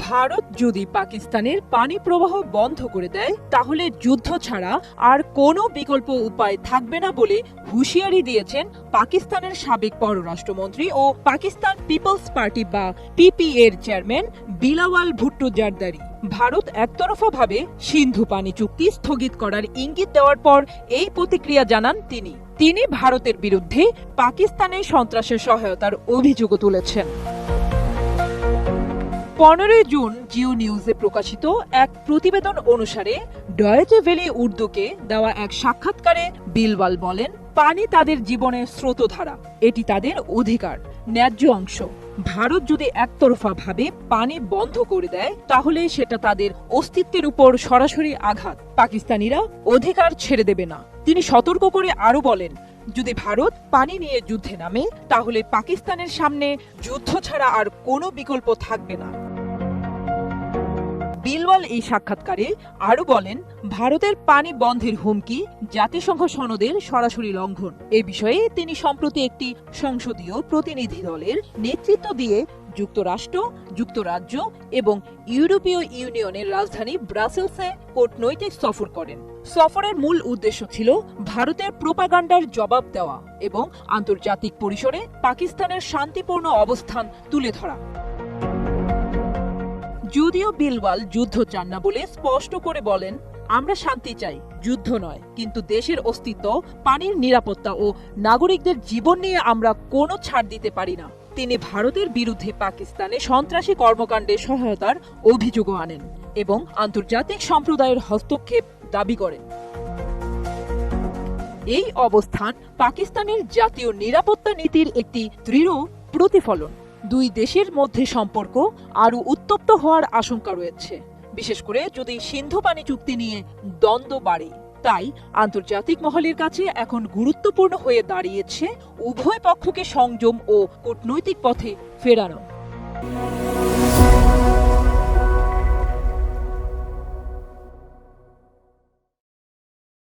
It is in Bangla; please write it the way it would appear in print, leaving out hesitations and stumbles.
ভারত যদি পাকিস্তানের পানি প্রবাহ বন্ধ করে দেয় তাহলে যুদ্ধ ছাড়া আর কোনো বিকল্প উপায় থাকবে না বলে হুঁশিয়ারি দিয়েছেন পাকিস্তানের সাবেক পররাষ্ট্রমন্ত্রী ও পাকিস্তান পিপলস পার্টি বা পিপি এর চেয়ারম্যান বিলাওয়াল ভুট্টো জারদারি। ভারত একতরফাভাবে সিন্ধু পানি চুক্তি স্থগিত করার ইঙ্গিত দেওয়ার পর এই প্রতিক্রিয়া জানান তিনি ভারতের বিরুদ্ধে পাকিস্তানের সন্ত্রাসের সহায়তার অভিযোগও তুলেছেন। 15 জুন জিও নিউজে প্রকাশিত এক প্রতিবেদন অনুসারে ডয়েচে ভেলে উর্দুকে দেওয়া এক সাক্ষাৎকারে বিলওয়াল বলেন, পানি তাদের জীবনের স্রোতধারা, এটি তাদের অধিকার, ন্যায্য অংশ। ভারত যদি একতরফাভাবে পানি বন্ধ করে দেয় তাহলে সেটা তাদের অস্তিত্বের উপর সরাসরি আঘাত। পাকিস্তানিরা অধিকার ছেড়ে দেবে না। তিনি সতর্ক করে আরো বলেন, যদি ভারত পানি নিয়ে যুদ্ধে নামে তাহলে পাকিস্তানের সামনে যুদ্ধ ছাড়া আর কোনো বিকল্প থাকবে না। বিলওয়াল এই সাক্ষাৎকারে আরো বলেন, ভারতের পানি বন্ধের হুমকি জাতিসংঘ সনদের সরাসরি লঙ্ঘন। এ বিষয়ে তিনি সম্প্রতি একটি সংসদীয় প্রতিনিধি দলের নেতৃত্ব দিয়ে যুক্তরাষ্ট্র, যুক্তরাজ্য এবং ইউরোপীয় ইউনিয়নের রাজধানী ব্রাসেলসে কূটনৈতিক সফর করেন। সফরের মূল উদ্দেশ্য ছিল ভারতের প্রোপাগান্ডার জবাব দেওয়া এবং আন্তর্জাতিক পরিসরে পাকিস্তানের শান্তিপূর্ণ অবস্থান তুলে ধরা। যদিও বিলওয়াল যুদ্ধ চান না বলে স্পষ্ট করে বলেন, আমরা শান্তি চাই, যুদ্ধ নয়, কিন্তু দেশের অস্তিত্ব, পানির নিরাপত্তা ও নাগরিকদের জীবন নিয়ে আমরা কোনো ছাড় দিতে পারি না। তিনি ভারতের বিরুদ্ধে পাকিস্তানে সন্ত্রাসী কর্মকাণ্ডে সহায়তার অভিযোগও আনেন এবং আন্তর্জাতিক সম্প্রদায়ের হস্তক্ষেপ দাবি করেন। এই অবস্থান পাকিস্তানের জাতীয় নিরাপত্তা নীতির একটি দৃঢ় প্রতিফলন। দুই দেশের মধ্যে সম্পর্ক আরো উত্তপ্ত হওয়ার আশঙ্কা রয়েছে, বিশেষ করে যদি সিন্ধু পানি চুক্তি নিয়ে দ্বন্দ্ব বাড়ে। তাই আন্তর্জাতিক মহলের কাছে এখন গুরুত্বপূর্ণ হয়ে দাঁড়িয়েছে উভয় পক্ষকে সংযম ও কূটনৈতিক পথে ফেরানো।